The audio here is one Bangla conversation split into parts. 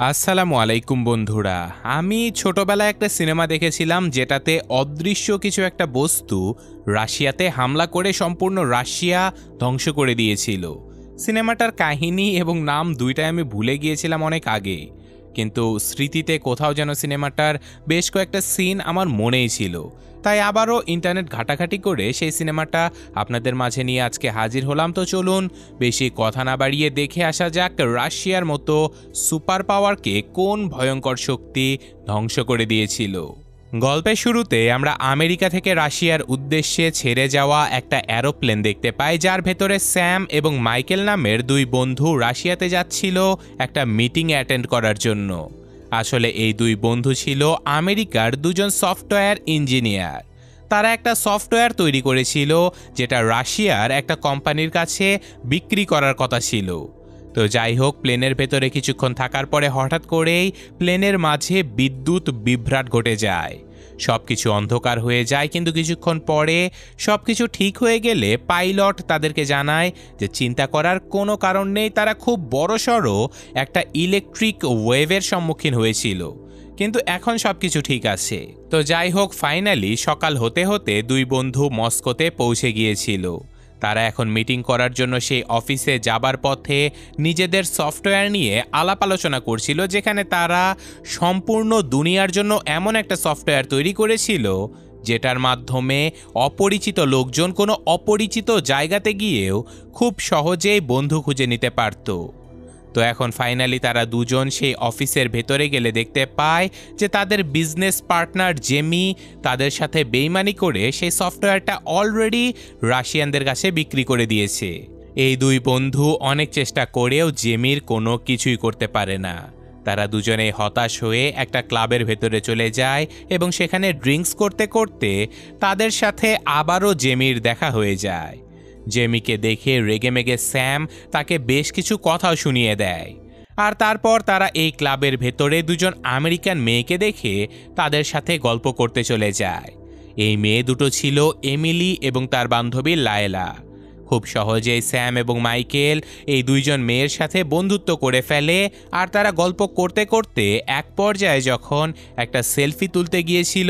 আসসালামু আলাইকুম বন্ধুরা। আমি ছোটবেলায় একটা সিনেমা দেখেছিলাম যেটাতে অদৃশ্য কিছু একটা বস্তু রাশিয়াতে হামলা করে সম্পূর্ণ রাশিয়া ধ্বংস করে দিয়েছিল। সিনেমাটার কাহিনী এবং নাম দুইটাই আমি ভুলে গিয়েছিলাম অনেক আগে, কিন্তু স্মৃতিতে কোথাও যেন সিনেমাটার বেশ কয়েকটা সিন আমার মনেই ছিল। তাই আবারও ইন্টারনেট ঘাটাঘাটি করে সেই সিনেমাটা আপনাদের মাঝে নিয়ে আজকে হাজির হলাম। তো চলুন বেশি কথা না বাড়িয়ে দেখে আসা যাক রাশিয়ার মতো সুপার পাওয়ারকে কোন ভয়ঙ্কর শক্তি ধ্বংস করে দিয়েছিল। গল্পের শুরুতে আমরা আমেরিকা থেকে রাশিয়ার উদ্দেশ্যে ছেড়ে যাওয়া একটা অ্যারোপ্লেন দেখতে পাই, যার ভেতরে স্যাম এবং মাইকেল নামের দুই বন্ধু রাশিয়াতে যাচ্ছিল একটা মিটিং অ্যাটেন্ড করার জন্য। আসলে এই দুই বন্ধু ছিল আমেরিকার দুজন সফটওয়্যার ইঞ্জিনিয়ার। তারা একটা সফটওয়্যার তৈরি করেছিল যেটা রাশিয়ার একটা কোম্পানির কাছে বিক্রি করার কথা ছিল। তো যাই হোক, প্লেনের ভেতরে কিছুক্ষণ থাকার পরে হঠাৎ করেই প্লেনের মাঝে বিদ্যুৎ বিভ্রাট ঘটে যায়। সবকিছু অন্ধকার হয়ে যায়, কিন্তু কিছুক্ষণ পরে সবকিছু ঠিক হয়ে গেলে পাইলট তাদেরকে জানায় যে চিন্তা করার কোনো কারণ নেই, তারা খুব বড়সড় একটা ইলেকট্রিক ওয়েভের সম্মুখীন হয়েছিল, কিন্তু এখন সবকিছু ঠিক আছে। তো যাই হোক, ফাইনালি সকাল হতে হতে দুই বন্ধু মস্কোতে পৌঁছে গিয়েছিল। তারা এখন মিটিং করার জন্য সেই অফিসে যাবার পথে নিজেদের সফটওয়্যার নিয়ে আলাপ আলোচনা করছিল, যেখানে তারা সম্পূর্ণ দুনিয়ার জন্য এমন একটা সফটওয়্যার তৈরি করেছিল যেটার মাধ্যমে অপরিচিত লোকজন কোনো অপরিচিত জায়গাতে গিয়েও খুব সহজেই বন্ধু খুঁজে নিতে পারত। তো এখন ফাইনালি তারা দুজন সেই অফিসের ভেতরে গেলে দেখতে পায় যে তাদের বিজনেস পার্টনার জেমি তাদের সাথে বেইমানি করে সেই সফটওয়্যারটা অলরেডি রাশিয়ানদের কাছে বিক্রি করে দিয়েছে। এই দুই বন্ধু অনেক চেষ্টা করেও জেমির কোনো কিছুই করতে পারে না। তারা দুজনেই হতাশ হয়ে একটা ক্লাবের ভেতরে চলে যায় এবং সেখানে ড্রিঙ্কস করতে করতে তাদের সাথে আবারও জেমির দেখা হয়ে যায়। জেমিকে দেখে রেগেমেগে স্যাম তাকে বেশ কিছু কথাও শুনিয়ে দেয়। আর তারপর তারা এই ক্লাবের ভেতরে দুজন আমেরিকান মেয়েকে দেখে তাদের সাথে গল্প করতে চলে যায়। এই মেয়ে দুটো ছিল এমিলি এবং তার বান্ধবী লায়লা। খুব সহজেই স্যাম এবং মাইকেল এই দুইজন মেয়ের সাথে বন্ধুত্ব করে ফেলে। আর তারা গল্প করতে করতে এক পর্যায়ে যখন একটা সেলফি তুলতে গিয়েছিল,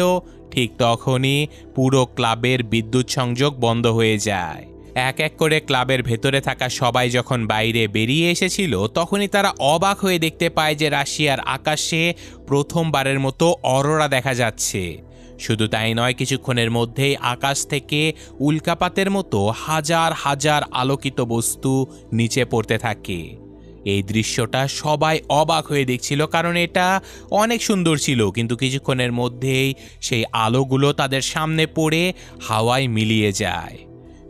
ঠিক তখনই পুরো ক্লাবের বিদ্যুৎ সংযোগ বন্ধ হয়ে যায়। এক এক করে ক্লাবের ভেতরে থাকা সবাই যখন বাইরে বেরিয়ে এসেছিল, তখনই তারা অবাক হয়ে দেখতে পায় যে রাশিয়ার আকাশে প্রথমবারের মতো অরোরা দেখা যাচ্ছে। শুধু তাই নয়, কিছুক্ষণের মধ্যেই আকাশ থেকে উল্কাপাতের মতো হাজার হাজার আলোকিত বস্তু নিচে পড়তে থাকে। এই দৃশ্যটা সবাই অবাক হয়ে দেখছিল, কারণ এটা অনেক সুন্দর ছিল, কিন্তু কিছুক্ষণের মধ্যেই সেই আলোগুলো তাদের সামনে পড়ে হাওয়ায় মিলিয়ে যায়।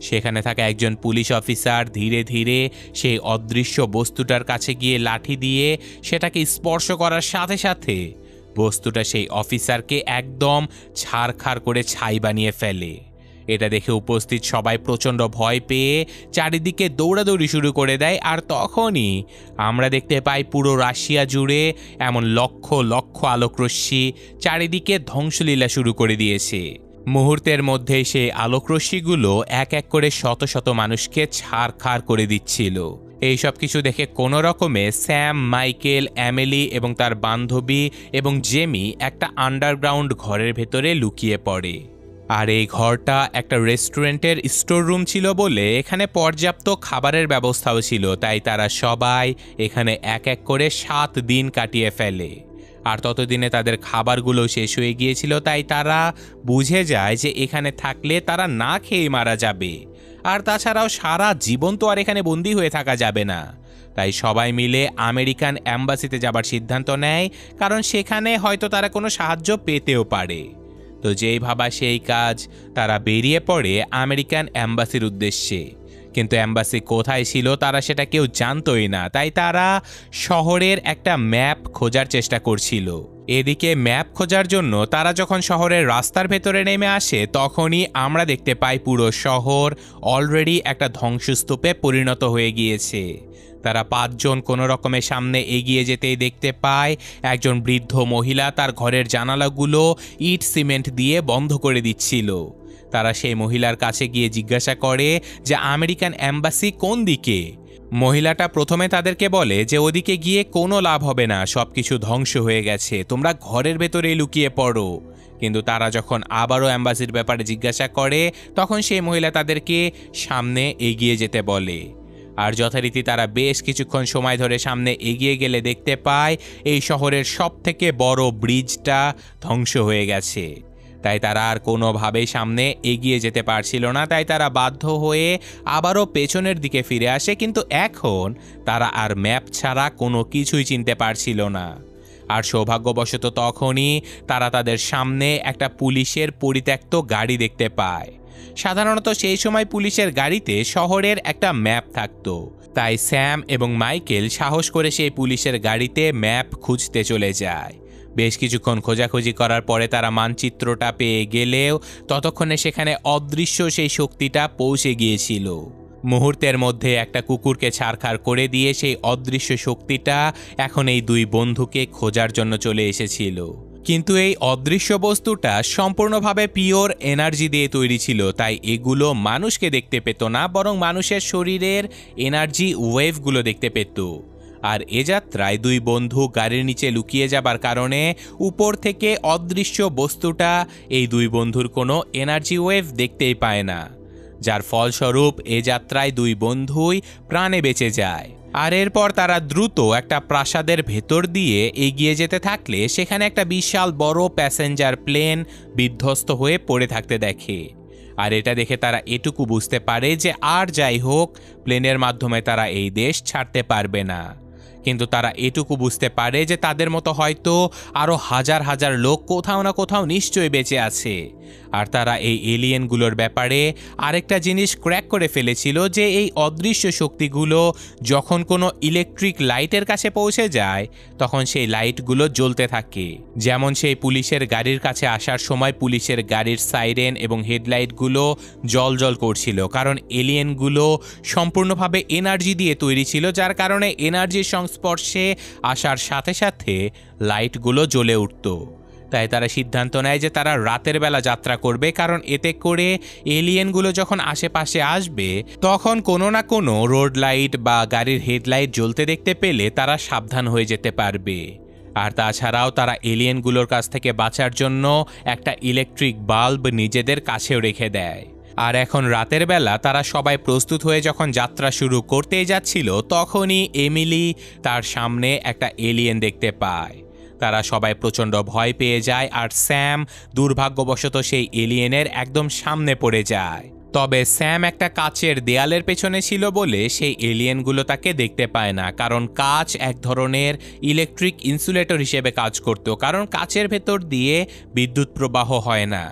সেখানে থাকা একজন পুলিশ অফিসার ধীরে ধীরে সেই অদৃশ্য বস্তুটার কাছে গিয়ে লাঠি দিয়ে সেটাকে স্পর্শ করার সাথে সাথে বস্তুটা সেই অফিসারকে একদম ছারখার করে ছাই বানিয়ে ফেলে। এটা দেখে উপস্থিত সবাই প্রচণ্ড ভয় পেয়ে চারিদিকে দৌড়াদৌড়ি শুরু করে দেয়। আর তখনই আমরা দেখতে পাই পুরো রাশিয়া জুড়ে এমন লক্ষ লক্ষ আলোকরশ্মি চারিদিকে ধ্বংসলীলা শুরু করে দিয়েছে। মুহূর্তের মধ্যেই সেই আলোকরশ্মিগুলো এক এক করে শত শত মানুষকে ছারখার করে দিচ্ছিল। এই সব কিছু দেখে কোনো রকমে স্যাম, মাইকেল, এমিলি এবং তার বান্ধবী এবং জেমি একটা আন্ডারগ্রাউন্ড ঘরের ভেতরে লুকিয়ে পড়ে। আর এই ঘরটা একটা রেস্টুরেন্টের স্টোর রুম ছিল বলে এখানে পর্যাপ্ত খাবারের ব্যবস্থাও ছিল, তাই তারা সবাই এখানে এক এক করে 7 দিন কাটিয়ে ফেলে। আর ততদিনে তাদের খাবারগুলো শেষ হয়ে গিয়েছিল, তাই তারা বুঝে যায় যে এখানে থাকলে তারা না খেয়ে মারা যাবে। আর তাছাড়াও সারা জীবন তো আর এখানে বন্দী হয়ে থাকা যাবে না। তাই সবাই মিলে আমেরিকান অ্যাম্বাসিতে যাবার সিদ্ধান্ত নেয়, কারণ সেখানে হয়তো তারা কোনো সাহায্য পেতেও পারে। তো যেই ভাবা সেই কাজ, তারা বেরিয়ে পড়ে আমেরিকান অ্যাম্বাসির উদ্দেশ্যে। কিন্তু অ্যাম্বাসি কোথায় ছিল তারা সেটা কেউ জানতোই না, তাই তারা শহরের একটা ম্যাপ খোঁজার চেষ্টা করছিল। এদিকে ম্যাপ খোঁজার জন্য তারা যখন শহরের রাস্তার ভেতরে নেমে আসে, তখনই আমরা দেখতে পাই পুরো শহর অলরেডি একটা ধ্বংসস্তূপে পরিণত হয়ে গিয়েছে। তারা 5 জন কোনো রকমের সামনে এগিয়ে যেতেই দেখতে পায় একজন বৃদ্ধ মহিলা তার ঘরের জানালাগুলো ইট সিমেন্ট দিয়ে বন্ধ করে দিচ্ছিল। তারা সেই মহিলার কাছে গিয়ে জিজ্ঞাসা করে যে আমেরিকান অ্যাম্বাসি কোন দিকে। মহিলাটা প্রথমে তাদেরকে বলে যে ওদিকে গিয়ে কোনো লাভ হবে না, সবকিছু ধ্বংস হয়ে গেছে, তোমরা ঘরের ভেতরেই লুকিয়ে পড়ো। কিন্তু তারা যখন আবারও অ্যাম্বাসির ব্যাপারে জিজ্ঞাসা করে তখন সেই মহিলা তাদেরকে সামনে এগিয়ে যেতে বলে। আর যথারীতি তারা বেশ কিছুক্ষণ সময় ধরে সামনে এগিয়ে গেলে দেখতে পায় এই শহরের সবথেকে বড় ব্রিজটা ধ্বংস হয়ে গেছে। তাই তারা আর কোনোভাবেই সামনে এগিয়ে যেতে পারছিল না, তাই তারা বাধ্য হয়ে আবারও পেছনের দিকে ফিরে আসে। কিন্তু এখন তারা আর ম্যাপ ছাড়া কোনো কিছুই চিনতে পারছিল না। আর সৌভাগ্যবশত তখনই তারা তাদের সামনে একটা পুলিশের পরিত্যক্ত গাড়ি দেখতে পায়। সাধারণত সেই সময় পুলিশের গাড়িতে শহরের একটা ম্যাপ থাকতো, তাই স্যাম এবং মাইকেল সাহস করে সেই পুলিশের গাড়িতে ম্যাপ খুঁজতে চলে যায়। বেশ কিছুক্ষণ খোঁজাখুঁজি করার পরে তারা মানচিত্রটা পেয়ে গেলেও ততক্ষণে সেখানে অদৃশ্য সেই শক্তিটা পৌঁছে গিয়েছিল। মুহূর্তের মধ্যে একটা কুকুরকে ছাড়খাড় করে দিয়ে সেই অদৃশ্য শক্তিটা এখন এই দুই বন্ধুকে খোঁজার জন্য চলে এসেছিল। কিন্তু এই অদৃশ্য বস্তুটা সম্পূর্ণভাবে পিওর এনার্জি দিয়ে তৈরি ছিল, তাই এগুলো মানুষকে দেখতে পেত না, বরং মানুষের শরীরের এনার্জি ওয়েভগুলো দেখতে পেত। আর এ যাত্রায় দুই বন্ধু গাড়ির নিচে লুকিয়ে যাবার কারণে উপর থেকে অদৃশ্য বস্তুটা এই দুই বন্ধুর কোনো এনার্জি ওয়েভ দেখতেই পায় না, যার ফলস্বরূপ এ যাত্রায় দুই বন্ধুই প্রাণে বেঁচে যায়। আর এরপর তারা দ্রুত একটা প্রাসাদের ভেতর দিয়ে এগিয়ে যেতে থাকলে সেখানে একটা বিশাল বড় প্যাসেঞ্জার প্লেন বিধ্বস্ত হয়ে পড়ে থাকতে দেখে। আর এটা দেখে তারা এটুকু বুঝতে পারে যে আর যাই হোক, প্লেনের মাধ্যমে তারা এই দেশ ছাড়তে পারবে না। কিন্তু তারা এটুকু বুঝতে পারে যে তাদের মতো হয়তো আরও হাজার হাজার লোক কোথাও না কোথাও নিশ্চয়ই বেঁচে আছে। আর তারা এই এলিয়েনগুলোর ব্যাপারে আরেকটা জিনিস ক্র্যাক করে ফেলেছিল যে এই অদৃশ্য শক্তিগুলো যখন কোনো ইলেকট্রিক লাইটের কাছে পৌঁছে যায় তখন সেই লাইটগুলো জ্বলতে থাকে। যেমন সেই পুলিশের গাড়ির কাছে আসার সময় পুলিশের গাড়ির সাইরেন এবং হেডলাইটগুলো জ্বল করছিল, কারণ এলিয়েনগুলো সম্পূর্ণভাবে এনার্জি দিয়ে তৈরি ছিল, যার কারণে এনার্জির সংস্পর্শে আসার সাথে সাথে লাইটগুলো জ্বলে উঠত। তাই তারা সিদ্ধান্ত নেয় যে তারা রাতের বেলা যাত্রা করবে, কারণ এতে করে এলিয়েনগুলো যখন আশেপাশে আসবে তখন কোনো না কোনো রোড লাইট বা গাড়ির হেডলাইট জ্বলতে দেখতে পেলে তারা সাবধান হয়ে যেতে পারবে। আর তাছাড়াও তারা এলিয়েনগুলোর কাছ থেকে বাঁচার জন্য একটা ইলেকট্রিক বাল্ব নিজেদের কাছেও রেখে দেয়। আর এখন রাতের বেলা তারা সবাই প্রস্তুত হয়ে যখন যাত্রা শুরু করতেই যাচ্ছিল তখনই এমিলি তার সামনে একটা এলিয়েন দেখতে পায়। তারা সবাই প্রচণ্ড ভয় পেয়ে যায় আর স্যাম দুর্ভাগ্যবশত সেই এলিয়েনের একদম সামনে পড়ে যায়। তবে স্যাম একটা কাচের দেয়ালের পেছনে ছিল বলে সেই এলিয়েনগুলো তাকে দেখতে পায় না, কারণ কাচ এক ধরনের ইলেকট্রিক ইনসুলেটর হিসেবে কাজ করত, কারণ কাচের ভেতর দিয়ে বিদ্যুৎ প্রবাহ হয় না।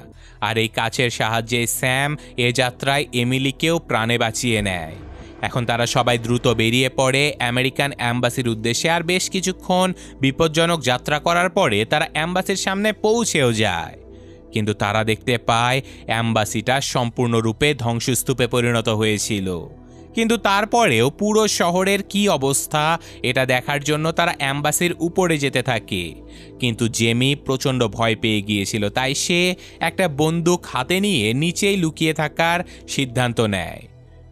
আর এই কাচের সাহায্যে স্যাম এ যাত্রায় এমিলিকেও প্রাণে বাঁচিয়ে নেয়। এখন তারা সবাই দ্রুত বেরিয়ে পড়ে আমেরিকান অ্যাম্বাসির উদ্দেশ্যে। আর বেশ কিছুক্ষণ বিপজ্জনক যাত্রা করার পরে তারা অ্যাম্বাসির সামনে পৌঁছেও যায়, কিন্তু তারা দেখতে পায় অ্যাম্বাসিটা সম্পূর্ণরূপে ধ্বংসস্তূপে পরিণত হয়েছিল। কিন্তু তারপরেও পুরো শহরের কি অবস্থা এটা দেখার জন্য তারা অ্যাম্বাসির উপরে যেতে থাকে। কিন্তু জেমি প্রচণ্ড ভয় পেয়ে গিয়েছিল, তাই সে একটা বন্দুক হাতে নিয়ে নিচেই লুকিয়ে থাকার সিদ্ধান্ত নেয়।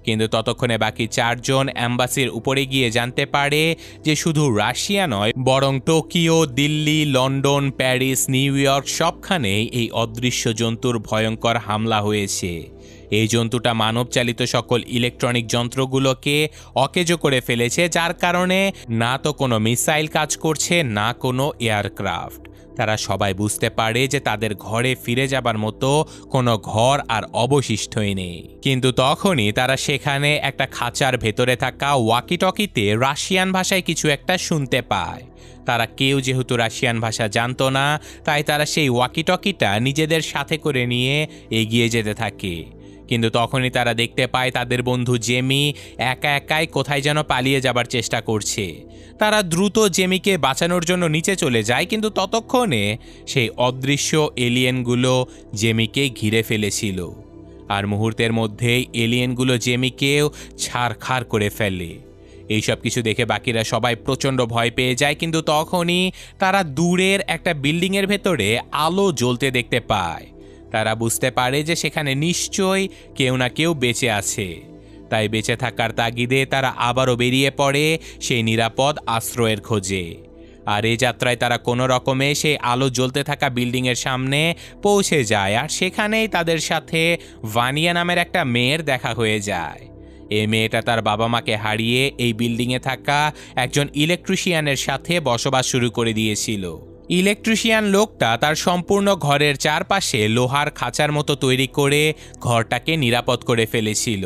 কিন্তু ততক্ষণে বাকি চারজন অ্যাম্বাসির উপরে গিয়ে জানতে পারে যে শুধু রাশিয়া নয় বরং Tokyo, Delhi, London, Paris, New York সবখানেই এই অদৃশ্য জন্তুর ভয়ঙ্কর হামলা হয়েছে। এই জন্তুটা মানবচালিত সকল ইলেকট্রনিক যন্ত্রগুলোকে অকেজো করে ফেলেছে, যার কারণে না তো কোনো মিসাইল কাজ করছে না কোনো এয়ারক্রাফট। তারা সবাই বুঝতে পারে যে তাদের ঘরে ফিরে যাবার মতো কোনো ঘর আর অবশিষ্টই নেই। কিন্তু তখনই তারা সেখানে একটা খাঁচার ভেতরে থাকা ওয়াকিটকিতে রাশিয়ান ভাষায় কিছু একটা শুনতে পায়। তারা কেউ যেহেতু রাশিয়ান ভাষা জানতো না, তাই তারা সেই ওয়াকিটকিটা নিজেদের সাথে করে নিয়ে এগিয়ে যেতে থাকে। কিন্তু তখনই তারা দেখতে পায় তাদের বন্ধু জেমি একা একাই কোথায় যেন পালিয়ে যাবার চেষ্টা করছে। তারা দ্রুত জেমিকে বাঁচানোর জন্য নিচে চলে যায়, কিন্তু ততক্ষণে সেই অদৃশ্য এলিয়েনগুলো জেমিকে ঘিরে ফেলেছিল। আর মুহূর্তের মধ্যেই এলিয়েনগুলো জেমিকেও ছারখার করে ফেলে। এইসব কিছু দেখে বাকিরা সবাই প্রচণ্ড ভয় পেয়ে যায়, কিন্তু তখনই তারা দূরের একটা বিল্ডিংয়ের ভেতরে আলো জ্বলতে দেখতে পায়। তারা বুঝতে পারে যে সেখানে নিশ্চয়ই কেউ না কেউ বেঁচে আছে। তাই বেঁচে থাকার তাগিদে তারা আবারও বেরিয়ে পড়ে সেই নিরাপদ আশ্রয়ের খোঁজে। আর এই যাত্রায় তারা কোনো রকমে সেই আলো জ্বলতে থাকা বিল্ডিংয়ের সামনে পৌঁছে যায়, আর সেখানেই তাদের সাথে ভানিয়া নামের একটা মেয়ের দেখা হয়ে যায়। এই মেয়েটা তার বাবা মাকে হারিয়ে এই বিল্ডিংয়ে থাকা একজন ইলেকট্রিশিয়ানের সাথে বসবাস শুরু করে দিয়েছিল। ইলেকট্রিশিয়ান লোকটা তার সম্পূর্ণ ঘরের চারপাশে লোহার খাঁচার মতো তৈরি করে ঘরটাকে নিরাপদ করে ফেলেছিল।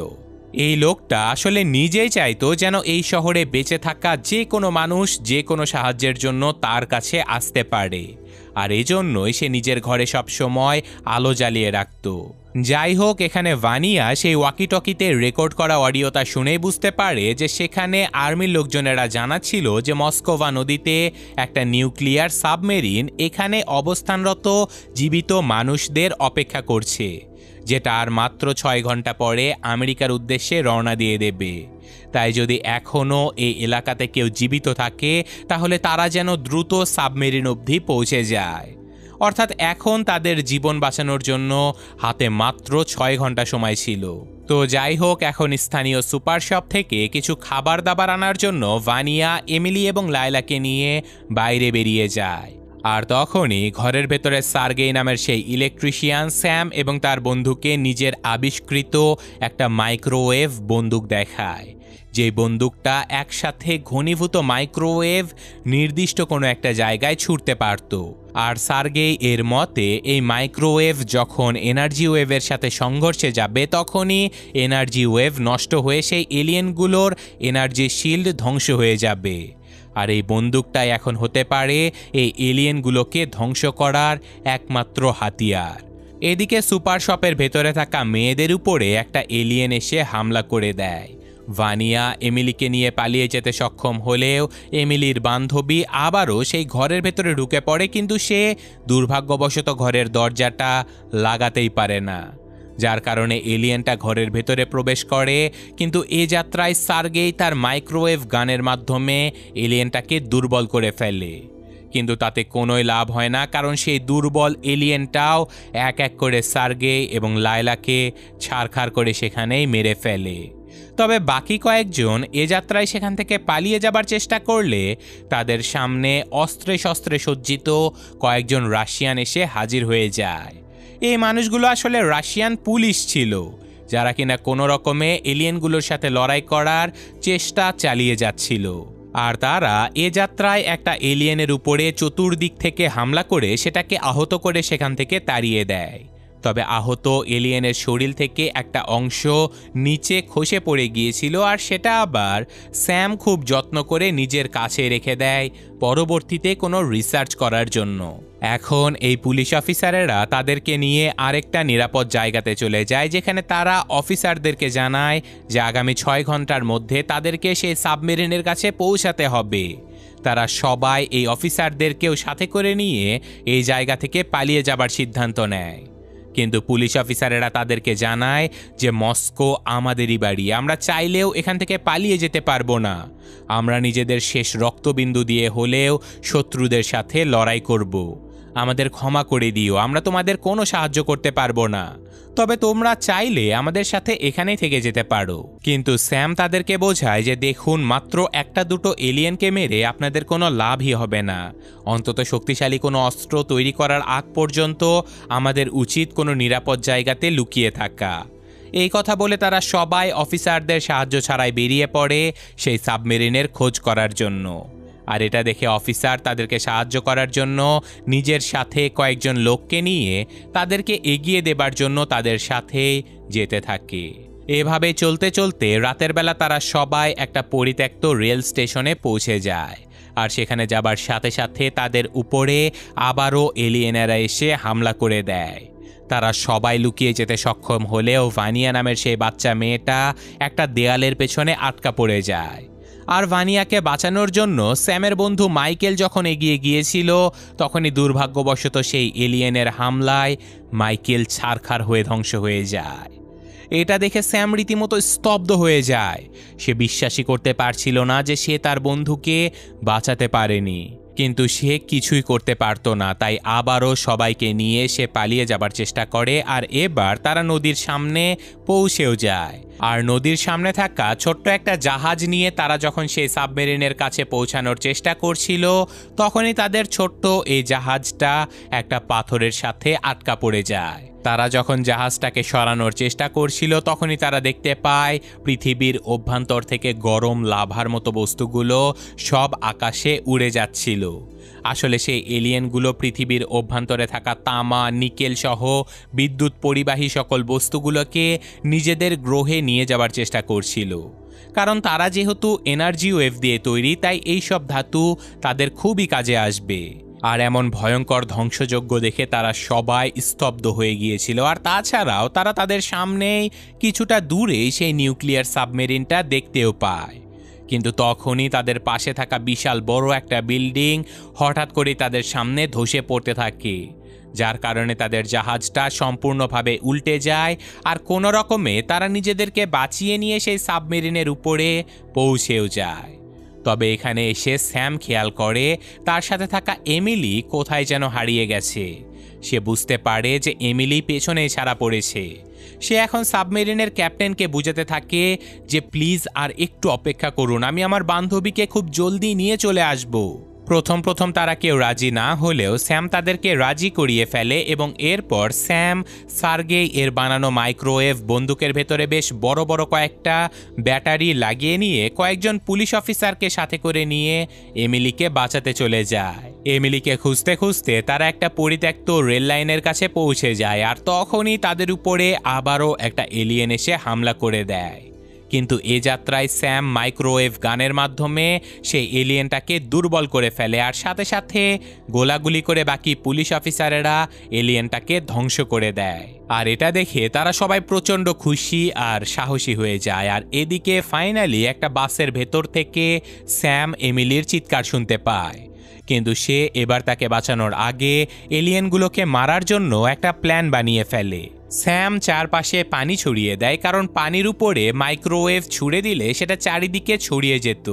এই লোকটা আসলে নিজেই চাইতো যেন এই শহরে বেঁচে থাকা যে কোনো মানুষ যে কোনো সাহায্যের জন্য তার কাছে আসতে পারে, আর এজন্যই সে নিজের ঘরে সবসময় আলো জ্বালিয়ে রাখত। যাই হোক, এখানে ভানিয়া সেই ওয়াকিটকিতে রেকর্ড করা অডিওটা শুনেই বুঝতে পারে যে সেখানে আর্মির লোকজনেরা জানাচ্ছিল যে মস্কোভা নদীতে একটা নিউক্লিয়ার সাবমেরিন এখানে অবস্থানরত জীবিত মানুষদের অপেক্ষা করছে, যেটা আর মাত্র 6 ঘন্টা পরে আমেরিকার উদ্দেশ্যে রওনা দিয়ে দেবে। তাই যদি এখনও এই এলাকাতে কেউ জীবিত থাকে তাহলে তারা যেন দ্রুত সাবমেরিন অবধি পৌঁছে যায়। অর্থাৎ এখন তাদের জীবন বাঁচানোর জন্য হাতে মাত্র 6 ঘন্টা সময় ছিল। তো যাই হোক, এখন স্থানীয় সুপার শপ থেকে কিছু খাবার দাবার আনার জন্য ভানিয়া এমিলি এবং লায়লাকে নিয়ে বাইরে বেরিয়ে যায়। আর তখনই ঘরের ভেতরে সার্গেই নামের সেই ইলেকট্রিশিয়ান স্যাম এবং তার বন্ধুকে নিজের আবিষ্কৃত একটা মাইক্রোওয়েভ বন্দুক দেখায়, যে বন্দুকটা একসাথে ঘনীভূত মাইক্রোওয়েভ নির্দিষ্ট কোনো একটা জায়গায় ছুটতে পারত। আর সার্গেই এর মতে এই মাইক্রোওয়েভ যখন এনার্জি ওয়েভের সাথে সংঘর্ষে যাবে তখনই এনার্জি ওয়েভ নষ্ট হয়ে সেই এলিয়েনগুলোর এনার্জি শিল্ড ধ্বংস হয়ে যাবে। আর এই বন্দুকটাই এখন হতে পারে এই এলিয়েনগুলোকে ধ্বংস করার একমাত্র হাতিয়ার। এদিকে সুপার শপের ভেতরে থাকা মেয়েদের উপরে একটা এলিয়েন এসে হামলা করে দেয়। ভানিয়া এমিলিকে নিয়ে পালিয়ে যেতে সক্ষম হলেও এমিলির বান্ধবী আবারও সেই ঘরের ভেতরে ঢুকে পড়ে, কিন্তু সে দুর্ভাগ্যবশত ঘরের দরজাটা লাগাতেই পারে না, যার কারণে এলিয়েনটা ঘরের ভেতরে প্রবেশ করে। কিন্তু এ যাত্রায় সার্গেই তার মাইক্রোওয়েভ গানের মাধ্যমে এলিয়েনটাকে দুর্বল করে ফেলে, কিন্তু তাতে কোনোই লাভ হয় না, কারণ সেই দুর্বল এলিয়েনটাও এক এক করে সার্গেই এবং লায়লাকে ছারখার করে সেখানেই মেরে ফেলে। তবে বাকি কয়েকজন এ যাত্রায় সেখান থেকে পালিয়ে যাবার চেষ্টা করলে তাদের সামনে অস্ত্রে শস্ত্রে সজ্জিত কয়েকজন রাশিয়ান এসে হাজির হয়ে যায়। এই মানুষগুলো আসলে রাশিয়ান পুলিশ ছিল, যারা কিনা কোনো রকমে এলিয়েনগুলোর সাথে লড়াই করার চেষ্টা চালিয়ে যাচ্ছিল। আর তারা এ যাত্রায় একটা এলিয়েনের উপরে চতুর্দিক থেকে হামলা করে সেটাকে আহত করে সেখান থেকে তাড়িয়ে দেয়। তবে আহত এলিয়েনের শরীর থেকে একটা অংশ নিচে খসে পড়ে গিয়েছিল, আর সেটা আবার স্যাম খুব যত্ন করে নিজের কাছে রেখে দেয় পরবর্তীতে কোনো রিসার্চ করার জন্য। এখন এই পুলিশ অফিসারেরা তাদেরকে নিয়ে আরেকটা নিরাপদ জায়গাতে চলে যায়, যেখানে তারা অফিসারদেরকে জানায় যে আগামী 6 ঘন্টার মধ্যে তাদেরকে সেই সাবমেরিনের কাছে পৌঁছাতে হবে। তারা সবাই এই অফিসারদেরকেও সাথে করে নিয়ে এই জায়গা থেকে পালিয়ে যাবার সিদ্ধান্ত নেয়। কিন্তু পুলিশ অফিসারেরা তাদেরকে জানায় যে মস্কো আমাদেরই বাড়ি, আমরা চাইলেও এখান থেকে পালিয়ে যেতে পারবো না। আমরা নিজেদের শেষ রক্তবিন্দু দিয়ে হলেও শত্রুদের সাথে লড়াই করব। আমাদের ক্ষমা করে দিও, আমরা তোমাদের কোনো সাহায্য করতে পারবো না, তবে তোমরা চাইলে আমাদের সাথে এখানেই থেকে যেতে পারো। কিন্তু স্যাম তাদেরকে বোঝায় যে দেখুন, মাত্র একটা দুটো এলিয়েনকে মেরে আপনাদের কোনো লাভই হবে না। অন্তত শক্তিশালী কোনো অস্ত্র তৈরি করার আগ পর্যন্ত আমাদের উচিত কোনো নিরাপদ জায়গাতে লুকিয়ে থাকা। এই কথা বলে তারা সবাই অফিসারদের সাহায্য ছাড়াই বেরিয়ে পড়ে সেই সাবমেরিনের খোঁজ করার জন্য। আর এটা দেখে অফিসার তাদেরকে সাহায্য করার জন্য নিজের সাথে কয়েকজন লোককে নিয়ে তাদেরকে এগিয়ে দেবার জন্য তাদের সাথে যেতে থাকে। এভাবে চলতে চলতে রাতের বেলা তারা সবাই একটা পরিত্যক্ত রেল স্টেশনে পৌঁছে যায়। আর সেখানে যাবার সাথে সাথে তাদের উপরে আবারও এলিয়েনেরা এসে হামলা করে দেয়। তারা সবাই লুকিয়ে যেতে সক্ষম হলেও ভানিয়া নামের সেই বাচ্চা মেয়েটা একটা দেয়ালের পেছনে আটকা পড়ে যায়। আর ভানিয়াকে বাঁচানোর জন্য স্যামের বন্ধু মাইকেল যখন এগিয়ে গিয়েছিল তখনই দুর্ভাগ্যবশত সেই এলিয়েনের হামলায় মাইকেল ছারখার হয়ে ধ্বংস হয়ে যায়। এটা দেখে স্যাম রীতিমতো স্তব্ধ হয়ে যায়। সে বিশ্বাসই করতে পারছিল না যে সে তার বন্ধুকে বাঁচাতে পারেনি। কিন্তু সে কিছুই করতে পারতো না, তাই আবারও সবাইকে নিয়ে সে পালিয়ে যাবার চেষ্টা করে। আর এবার তারা নদীর সামনে পৌঁছেও যায়। আর নদীর সামনে থাকা ছোট্ট একটা জাহাজ নিয়ে তারা যখন সেই সাবমেরিনের কাছে পৌঁছানোর চেষ্টা করছিল, তখনই তাদের ছোট্ট এই জাহাজটা একটা পাথরের সাথে আটকা পড়ে যায়। তারা যখন জাহাজটাকে সরানোর চেষ্টা করছিল, তখনই তারা দেখতে পায় পৃথিবীর অভ্যন্তর থেকে গরম লাভার মতো বস্তুগুলো সব আকাশে উড়ে যাচ্ছিল। আসলে সেই এলিয়েনগুলো পৃথিবীর অভ্যন্তরে থাকা তামা, নিকেল সহ বিদ্যুৎ পরিবাহী সকল বস্তুগুলোকে নিজেদের গ্রহে নিয়ে যাওয়ার চেষ্টা করছিল। কারণ তারা যেহেতু এনার্জি ওয়েভ দিয়ে তৈরি, তাই এই সব ধাতু তাদের খুবই কাজে আসবে। আর এমন ভয়ঙ্কর ধ্বংসযজ্ঞ দেখে তারা সবাই স্তব্ধ হয়ে গিয়েছিল। আর তাছাড়াও তারা তাদের সামনেই কিছুটা দূরেই সেই নিউক্লিয়ার সাবমেরিনটা দেখতেও পায়। কিন্তু তখনই তাদের পাশে থাকা বিশাল বড় একটা বিল্ডিং হঠাৎ করে তাদের সামনে ধসে পড়তে থাকে, যার কারণে তাদের জাহাজটা সম্পূর্ণভাবে উল্টে যায়। আর কোনো রকমে তারা নিজেদেরকে বাঁচিয়ে নিয়ে সেই সাবমেরিনের উপরে পৌঁছেও যায়। তবে এখানে এসে স্যাম খেয়াল করে তার সাথে থাকা এমিলি কোথায় যেন হারিয়ে গেছে। সে বুঝতে পারে যে এমিলি পেছনে ছাড়া পড়েছে। সে এখন সাবমেরিনের ক্যাপ্টেনকে বুঝাতে থাকে যে প্লিজ আর একটু অপেক্ষা করুন, আমি আমার বান্ধবীকে খুব জলদি নিয়ে চলে আসব। প্রথম তারা কেউ রাজি না হলেও স্যাম তাদেরকে রাজি করিয়ে ফেলে এবং এরপর স্যাম সার্গেই এর বানানো মাইক্রোওয়েভ বন্দুকের ভেতরে বেশ বড় বড় কয়েকটা ব্যাটারি লাগিয়ে নিয়ে কয়েকজন পুলিশ অফিসারকে সাথে করে নিয়ে এমিলিকে বাঁচাতে চলে যায়। এমিলিকে খুঁজতে খুঁজতে তারা একটা পরিত্যক্ত রেল লাইনের কাছে পৌঁছে যায়। আর তখনই তাদের উপরে আবারও একটা এলিয়েন এসে হামলা করে দেয়। কিন্তু এ যাত্রায় স্যাম মাইক্রোওয়েভ গানের মাধ্যমে সেই এলিয়েনটাকে দুর্বল করে ফেলে। আর সাথে সাথে গোলাগুলি করে বাকি পুলিশ অফিসারেরা এলিয়েনটাকে ধ্বংস করে দেয়। আর এটা দেখে তারা সবাই প্রচণ্ড খুশি আর সাহসী হয়ে যায়। আর এদিকে ফাইনালি একটা বাসের ভেতর থেকে স্যাম এমিলির চিৎকার শুনতে পায়। কিন্তু সে এবার তাকে বাঁচানোর আগে এলিয়েনগুলোকে মারার জন্য একটা প্ল্যান বানিয়ে ফেলে। স্যাম চারপাশে পানি ছড়িয়ে দেয়, কারণ পানির উপরে মাইক্রোওয়েভ ছুড়ে দিলে সেটা চারিদিকে ছড়িয়ে যেত।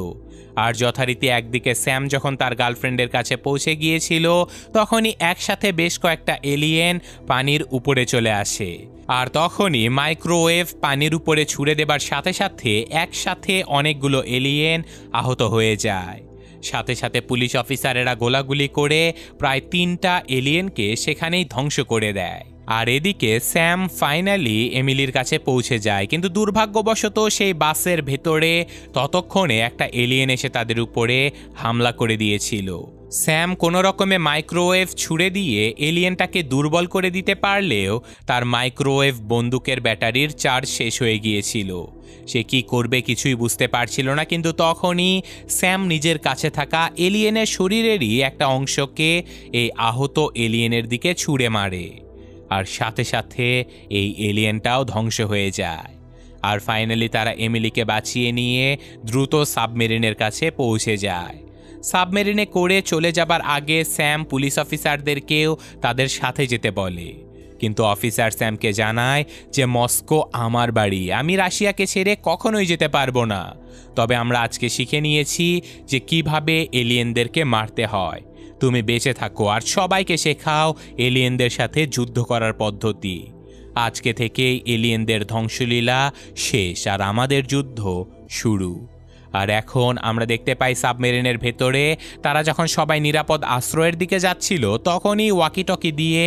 আর যথারীতি একদিকে স্যাম যখন তার গার্লফ্রেন্ডের কাছে পৌঁছে গিয়েছিল, তখনই একসাথে বেশ কয়েকটা এলিয়েন পানির উপরে চলে আসে। আর তখনই মাইক্রোওয়েভ পানির উপরে ছুড়ে দেবার সাথে সাথে একসাথে অনেকগুলো এলিয়েন আহত হয়ে যায়। সাথে সাথে পুলিশ অফিসারেরা গোলাগুলি করে প্রায় 3টা এলিয়েনকে সেখানেই ধ্বংস করে দেয়। আর এদিকে স্যাম ফাইনালি এমিলির কাছে পৌঁছে যায়। কিন্তু দুর্ভাগ্যবশত সেই বাসের ভেতরে ততক্ষণে একটা এলিয়েন এসে তাদের উপরে হামলা করে দিয়েছিল। স্যাম কোনো রকমে মাইক্রোওয়েভ ছুড়ে দিয়ে এলিয়েনটাকে দুর্বল করে দিতে পারলেও তার মাইক্রোওয়েভ বন্দুকের ব্যাটারির চার্জ শেষ হয়ে গিয়েছিল। সে কি করবে কিছুই বুঝতে পারছিল না। কিন্তু তখনই স্যাম নিজের কাছে থাকা এলিয়েনের শরীরেরই একটা অংশকে এই আহত এলিয়েনের দিকে ছুঁড়ে মারে। আর সাথে সাথে এই এলিয়েনটাও ধ্বংস হয়ে যায়। আর ফাইনালি তারা এমিলিকে বাঁচিয়ে নিয়ে দ্রুত সাবমেরিনের কাছে পৌঁছে যায়। সাবমেরিনে করে চলে যাবার আগে স্যাম পুলিশ অফিসারদেরকেও তাদের সাথে যেতে বলে। কিন্তু অফিসার স্যামকে জানায় যে মস্কো আমার বাড়ি, আমি রাশিয়াকে ছেড়ে কখনোই যেতে পারবো না। তবে আমরা আজকে শিখে নিয়েছি যে কিভাবে এলিয়েনদেরকে মারতে হয়। তুমি বেঁচে থাকো আর সবাইকে শেখাও এলিয়েনদের সাথে যুদ্ধ করার পদ্ধতি। আজকে থেকেই এলিয়েনদের ধ্বংসলীলা শেষ আর আমাদের যুদ্ধ শুরু। আর এখন আমরা দেখতে পাই সাবমেরিনের ভেতরে তারা যখন সবাই নিরাপদ আশ্রয়ের দিকে যাচ্ছিল, তখনই ওয়াকিটকি দিয়ে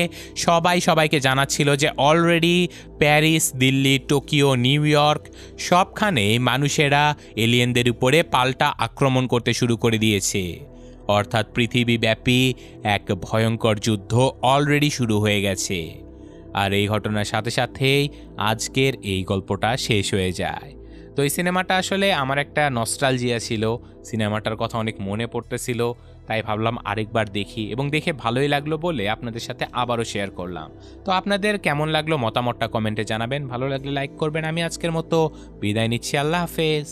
সবাইকে জানাচ্ছিল যে already Paris, Delhi, Tokyo, New York সবখানেই মানুষেরা এলিয়েনদের উপরে পাল্টা আক্রমণ করতে শুরু করে দিয়েছে। অর্থাৎ পৃথিবীব্যাপী এক ভয়ঙ্কর যুদ্ধ অলরেডি শুরু হয়ে গেছে। আর এই ঘটনার সাথে সাথেই আজকের এই গল্পটা শেষ হয়ে যায়। তো এই সিনেমাটা আসলে আমার একটা নস্টালজিয়া ছিল, সিনেমাটার কথা অনেক মনে পড়তেছিল, তাই ভাবলাম আরেকবার দেখি এবং দেখে ভালোই লাগলো বলে আপনাদের সাথে আবারও শেয়ার করলাম। তো আপনাদের কেমন লাগলো মতামতটা কমেন্টে জানাবেন, ভালো লাগলে লাইক করবেন। আমি আজকের মতো বিদায় নিচ্ছি, আল্লাহ হাফেজ।